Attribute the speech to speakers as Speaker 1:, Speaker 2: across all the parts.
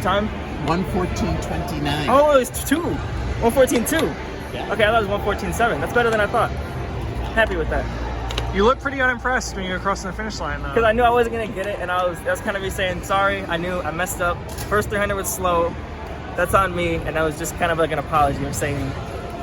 Speaker 1: Time?
Speaker 2: 1:14:29.
Speaker 1: Oh, it was 2. 1:14.2.
Speaker 2: Yeah.
Speaker 1: Okay, I thought it was 1:14.7. That's better than I thought. Happy with that.
Speaker 3: You look pretty unimpressed when you were crossing the finish line, though.
Speaker 1: Because I knew I wasn't going to get it, and that was kind of me saying, sorry, I knew I messed up. First 300 was slow. That's on me, and that was just kind of like an apology of saying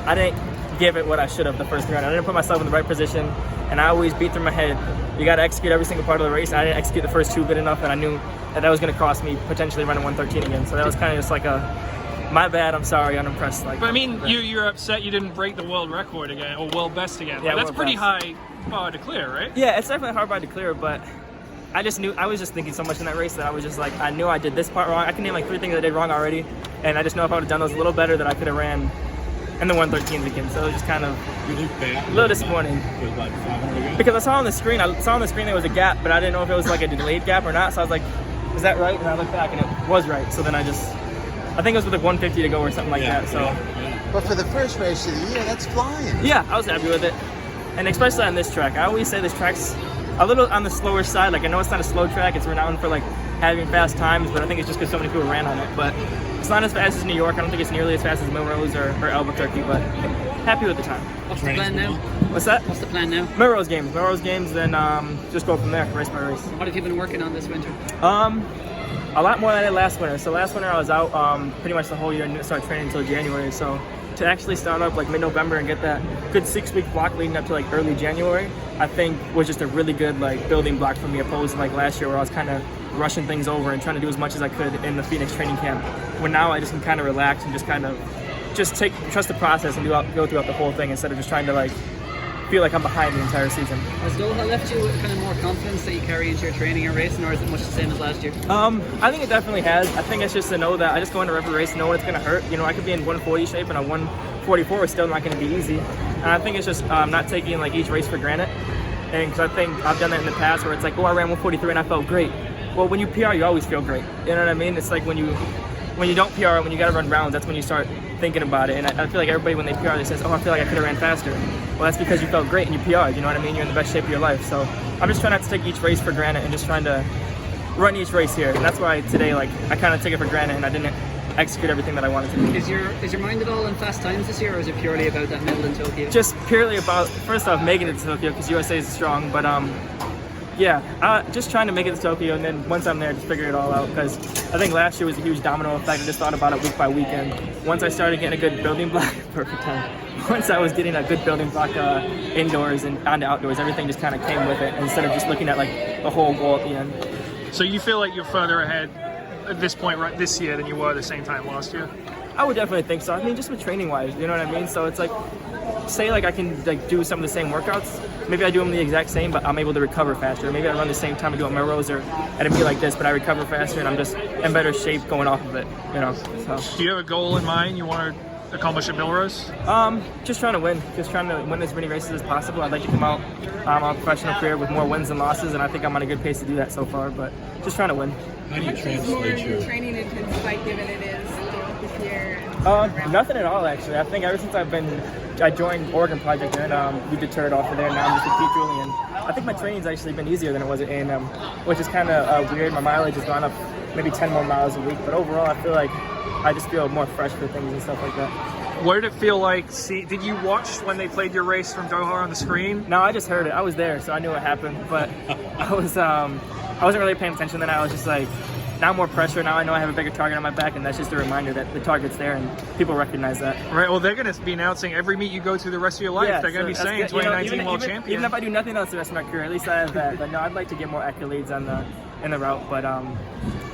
Speaker 1: I didn't give it what I should have the first 300. I didn't put myself in the right position, and I always beat through my head. You got to execute every single part of the race. I didn't execute the first 2 good enough, and I knew that was going to cost me potentially running 1:13 again. So that was kind of just like my bad, I'm sorry, unimpressed. Like,
Speaker 3: but I mean, you're upset you didn't break the world record again, or world best again.
Speaker 1: Yeah,
Speaker 3: that's pretty
Speaker 1: best.
Speaker 3: high bar to clear, right?
Speaker 1: Yeah, it's definitely hard bar to clear, but I just knew, I was just thinking so much in that race that I was just like, I knew I did this part wrong. I can name like 3 things I did wrong already, and I just know if I would have done those a little better that I could have ran in the 1:13 again. So it was just kind of a little disappointing. Because I saw on the screen there was a gap, but I didn't know if it was like a delayed gap or not. So I was like, is that right? And I looked back and it was right. So then I think it was with like 150 to go or something like that. So,
Speaker 2: But for the first race of the year, that's flying.
Speaker 1: yeah, I was happy with it. And especially on this track. I always say this track's a little on the slower side. Like, I know it's not a slow track. It's renowned for like having fast times, but I think it's just because so many people ran on it. But it's not as fast as New York. I don't think it's nearly as fast as Melrose or Albuquerque, but happy with the time.
Speaker 4: What's the plan now?
Speaker 1: What's that?
Speaker 4: What's the plan now?
Speaker 1: Melrose games, then just go from there, race by race.
Speaker 4: What have you been working on this winter?
Speaker 1: A lot more than I did last winter. So last winter I was out pretty much the whole year and didn't start training until January. So to actually start up like mid-November and get that good 6-week block leading up to like early January, I think was just a really good like building block for me, opposed to like last year where I was kind of rushing things over and trying to do as much as I could in the Phoenix training camp. When now I just can kind of relax and just trust the process and go throughout the whole thing instead of just trying to like feel like I'm behind the entire season.
Speaker 4: Has Doha left you with kind of more confidence that you carry into your training and racing, or is it much the same as last year?
Speaker 1: I think it definitely has. I think it's just to know that I just go into every race knowing it's going to hurt. You know, I could be in 140 shape and a 144 is still not going to be easy. And I think it's just not taking like each race for granted. And because I think I've done that in the past where it's like, oh, I ran 143 and I felt great. Well, when you PR, you always feel great. You know what I mean? It's like when you don't PR, when you got to run rounds, that's when you start thinking about it. And I feel like everybody, when they PR, they says, oh, I feel like I could have ran faster. Well, that's because you felt great and you PR'd, you know what I mean? You're in the best shape of your life. So I'm just trying not to take each race for granted and just trying to run each race here. And that's why today, like, I kind of took it for granted and I didn't execute everything that I wanted to do.
Speaker 4: Is your mind at all in fast times this year, or is it purely about that medal in Tokyo?
Speaker 1: Just purely about, first off, making it to Tokyo, because USA is strong, but just trying to make it to Tokyo, and then once I'm there, just figure it all out. Because I think last year was a huge domino effect. I just thought about it week by week, and once I started getting a good building block, perfect time. Once I was getting a good building block indoors and onto outdoors, everything just kind of came with it instead of just looking at like the whole goal at the end.
Speaker 3: So you feel like you're further ahead at this point right this year than you were the same time last year?
Speaker 1: I would definitely think so. I mean, just with training wise, you know what I mean? So it's like, say like I can like do some of the same workouts. Maybe I do them the exact same, but I'm able to recover faster. Maybe I run the same time I do at Melrose or at a meet like this, but I recover faster and I'm just in better shape going off of it, you know? So.
Speaker 3: Do you have a goal in mind you want to accomplish at Melrose?
Speaker 1: Just trying to win. Just trying to win as many races as possible. I'd like to come out on a professional career with more wins than losses, and I think I'm on a good pace to do that so far, but just trying to win.
Speaker 2: How do you translate your
Speaker 5: training intense, like given it is this year?
Speaker 1: Nothing at all, actually. I think ever since I joined Oregon Project and we deterred off of there, and now I'm just with Pete Julian. I think my training's actually been easier than it was at A&M, which is kind of weird. My mileage has gone up maybe 10 more miles a week, but overall I feel like I just feel more fresh for things and stuff like that.
Speaker 3: What did it feel like? Did you watch when they played your race from Doha on the screen?
Speaker 1: No, I just heard it. I was there, so I knew what happened, but I wasn't really paying attention then. I was just like, now more pressure. Now I know I have a bigger target on my back, and that's just a reminder that the target's there and people recognize that.
Speaker 3: Right. Well, they're going to be announcing every meet you go to the rest of your life.
Speaker 1: Yeah,
Speaker 3: they're going to be saying
Speaker 1: good.
Speaker 3: 2019 world champion.
Speaker 1: Even if I do nothing else the rest of my career, at least I have that. But no, I'd like to get more accolades in the route. But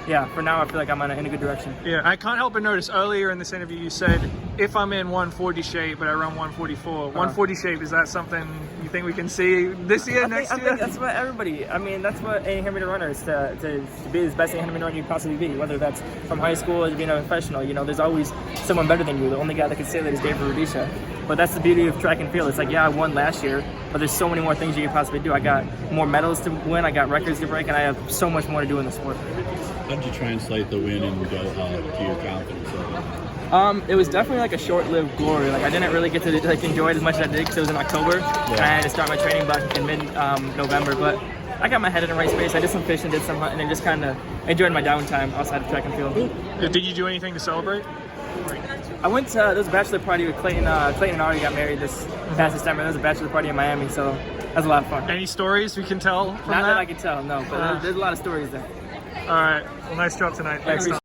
Speaker 1: yeah, for now I feel like I'm in a good direction.
Speaker 3: Yeah, I can't help but notice earlier in this interview you said, if I'm in 140 shape but I run 144, 140 shape, is that something you think we can see this year, next year?
Speaker 1: I think that's what everybody, that's what any 100-meter runner is, to be the best 100-meter runner you can possibly be, whether that's from high school or being a professional. You know, there's always someone better than you. The only guy that can say that is David Rudisha. But that's the beauty of track and field. It's like, yeah, I won last year, but there's so many more things you can possibly do. I got more medals to win, I got records to break, and I have so much more to do in the sport.
Speaker 2: How did you translate the win in Doha to your confidence level?
Speaker 1: It was definitely like a short-lived glory. Like I didn't really get to like enjoy it as much as I did because it was in October, and I had to start my training back in mid-November. But I got my head in the right space. I did some fishing, did some hunting, and just kind of enjoyed my downtime outside of track and field.
Speaker 3: Did you do anything to celebrate?
Speaker 1: I went to there was a bachelor party with Clayton. Clayton and Ari got married this past December. There was a bachelor party in Miami, so that was a lot of fun.
Speaker 3: Any stories we can tell from
Speaker 1: Not that
Speaker 3: that?
Speaker 1: I can tell, no, but there's a lot of stories there.
Speaker 3: All right. Well, nice job tonight. Thanks, Tom.